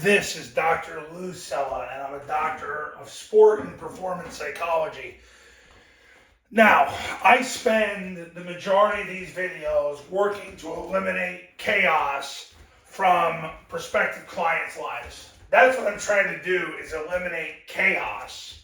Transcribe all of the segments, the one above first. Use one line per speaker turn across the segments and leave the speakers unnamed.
This is Dr. Lucella, and I'm a doctor of sport and performance psychology. Now, I spend the majority of these videos working to eliminate chaos from prospective clients' lives. That's what I'm trying to do, is eliminate chaos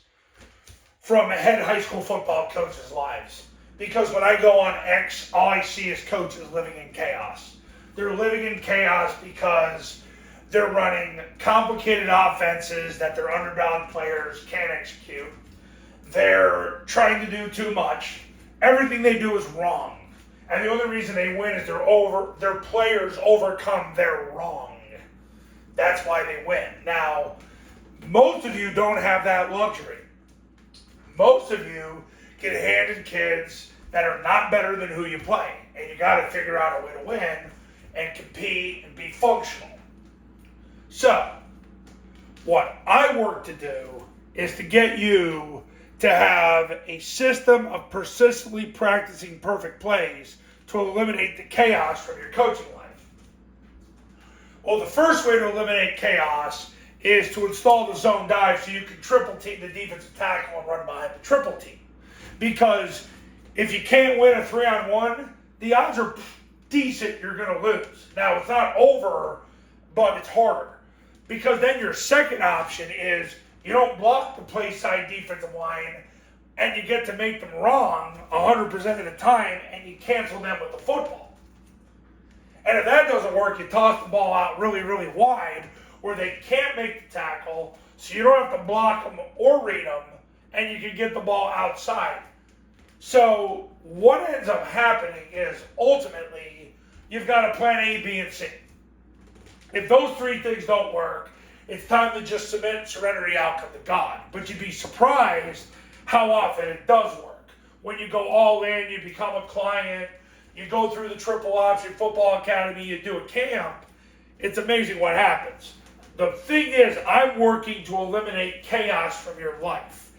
from head high school football coaches' lives. Because when I go on X, all I see is coaches living in chaos. They're living in chaos because they're running complicated offenses that their underdog players can't execute. They're trying to do too much. Everything they do is wrong. And the only reason they win is their players overcome their wrong. That's why they win. Now, most of you don't have that luxury. Most of you get handed kids that are not better than who you play. And you got to figure out a way to win and compete and be functional. So, what I work to do is to get you to have a system of persistently practicing perfect plays to eliminate the chaos from your coaching life. Well, the first way to eliminate chaos is to install the zone dive so you can triple team the defensive tackle and run behind the triple team. Because if you can't win a 3-on-1, the odds are decent you're going to lose. Now, it's not over, but it's harder. Because then your second option is you don't block the play side defensive line and you get to make them wrong 100% of the time and you cancel them with the football. And if that doesn't work, you toss the ball out really, really wide where they can't make the tackle, so you don't have to block them or read them, and you can get the ball outside. So what ends up happening is ultimately you've got a plan A, B, and C. If those three things don't work, it's time to just submit and surrender the outcome to God. But you'd be surprised how often it does work. When you go all in, you become a client, you go through the triple option football academy, you do a camp, it's amazing what happens. The thing is, I'm working to eliminate chaos from your life.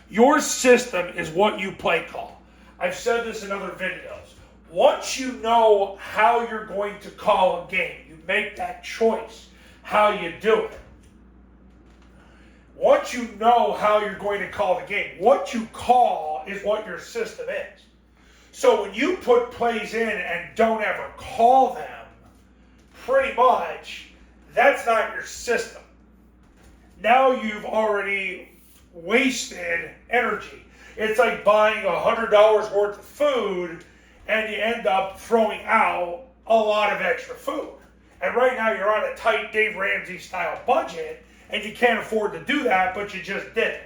Your system is what you play call. I've said this in other videos. Once you know how you're going to call a game, you make that choice, how you do it. Once you know how you're going to call the game, what you call is what your system is. So when you put plays in and don't ever call them, pretty much, that's not your system. Now you've already wasted energy. It's like buying $100 worth of food and you end up throwing out a lot of extra food. And right now you're on a tight Dave Ramsey style budget and you can't afford to do that, but you just did it.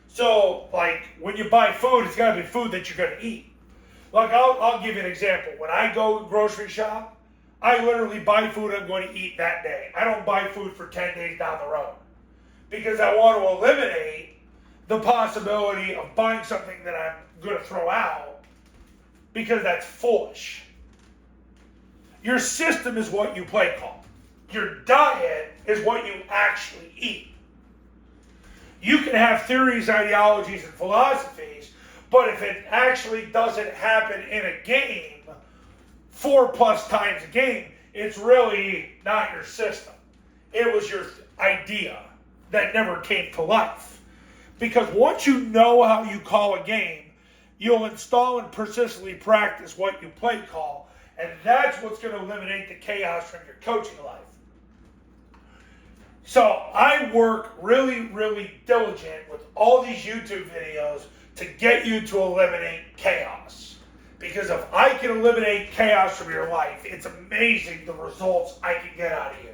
So, like, when you buy food, it's got to be food that you're going to eat. Like, I'll give you an example. When I go grocery shop, I literally buy food I'm going to eat that day. I don't buy food for 10 days down the road. Because I want to eliminate the possibility of buying something that I'm going to throw out, because that's foolish. Your system is what you play call. Your diet is what you actually eat. You can have theories, ideologies, and philosophies, but if it actually doesn't happen in a game 4+ times a game, it's really not your system. It was your idea that never came to life. Because once you know how you call a game, you'll install and persistently practice what you play call, and that's what's going to eliminate the chaos from your coaching life. So I work really, really diligent with all these YouTube videos to get you to eliminate chaos. Because if I can eliminate chaos from your life, it's amazing the results I can get out of you.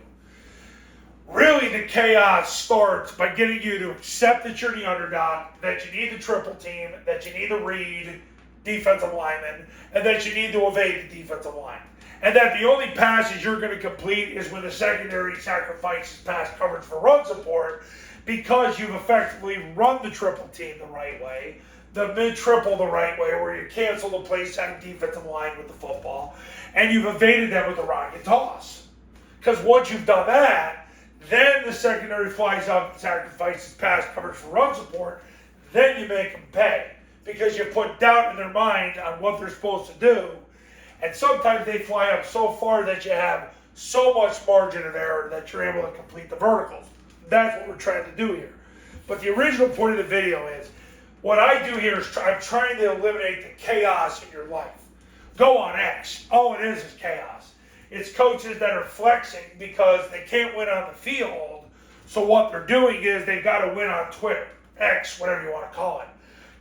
Really, the chaos starts by getting you to accept that you're the underdog, that you need the triple team, that you need the read defensive lineman, and that you need to evade the defensive line. And that the only passes you're going to complete is when the secondary sacrifices pass coverage for run support, because you've effectively run the triple team the right way, the mid-triple the right way, where you cancel the play side defensive line with the football, and you've evaded them with the rocket toss. Because once you've done that, then the secondary flies up and sacrifices pass coverage for run support. Then you make them pay, because you put doubt in their mind on what they're supposed to do. And sometimes they fly up so far that you have so much margin of error that you're able to complete the verticals. That's what we're trying to do here. But the original point of the video is, what I do here is I'm trying to eliminate the chaos in your life. Go on X. All it is chaos. It's coaches that are flexing because they can't win on the field. So what they're doing is they've got to win on Twitter, X, whatever you want to call it.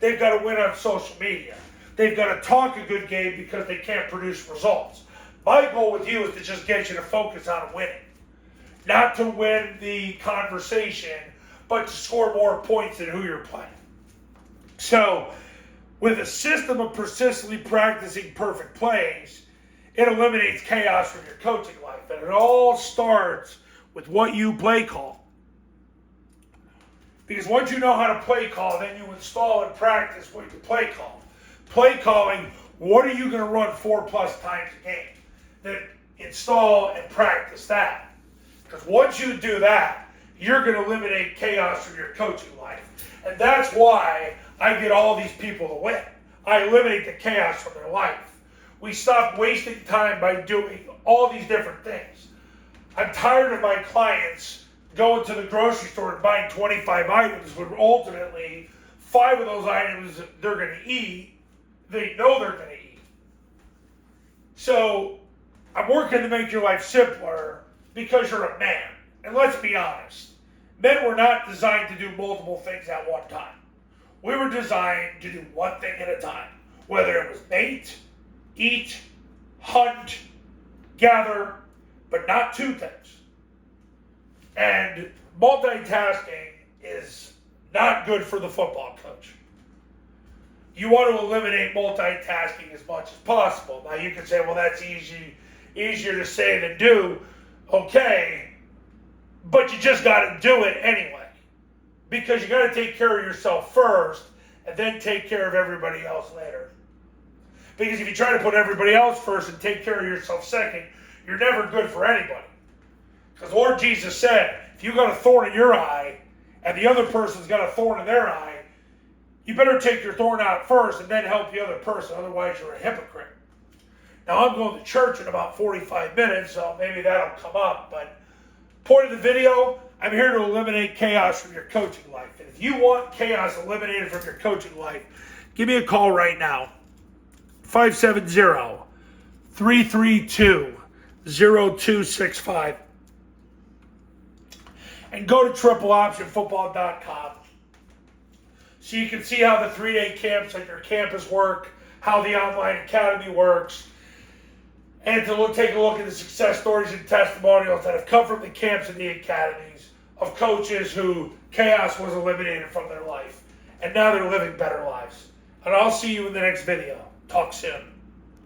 They've got to win on social media. They've got to talk a good game because they can't produce results. My goal with you is to just get you to focus on winning. Not to win the conversation, but to score more points than who you're playing. So, with a system of persistently practicing perfect plays, it eliminates chaos from your coaching life. And it all starts with what you play call. Because once you know how to play call, then you install and practice what you play call. Play calling, what are you going to run 4+ times a game? Then install and practice that. Because once you do that, you're going to eliminate chaos from your coaching life. And that's why I get all these people to win. I eliminate the chaos from their life. We stop wasting time by doing all these different things. I'm tired of my clients going to the grocery store and buying 25 items when ultimately 5 of those items they're going to eat, they know they're going to eat. So I'm working to make your life simpler because you're a man. And let's be honest, men were not designed to do multiple things at one time. We were designed to do one thing at a time, whether it was mate, eat, hunt, gather, but not 2 things. And multitasking is not good for the football coach. You want to eliminate multitasking as much as possible. Now you can say, well, that's easier to say than do. Okay, but you just got to do it anyway. Because you got to take care of yourself first and then take care of everybody else later. Because if you try to put everybody else first and take care of yourself second, you're never good for anybody. Because the Lord Jesus said, if you got a thorn in your eye and the other person's got a thorn in their eye, you better take your thorn out first and then help the other person. Otherwise, you're a hypocrite. Now, I'm going to church in about 45 minutes, so maybe that'll come up. But point of the video, I'm here to eliminate chaos from your coaching life. And if you want chaos eliminated from your coaching life, give me a call right now. 570-332-0265. And go to tripleoptionfootball.com so you can see how the 3-day camps at your campus work, how the online academy works, and to take a look at the success stories and testimonials that have come from the camps and the academies of coaches who chaos was eliminated from their life. And now they're living better lives. And I'll see you in the next video. Talk soon.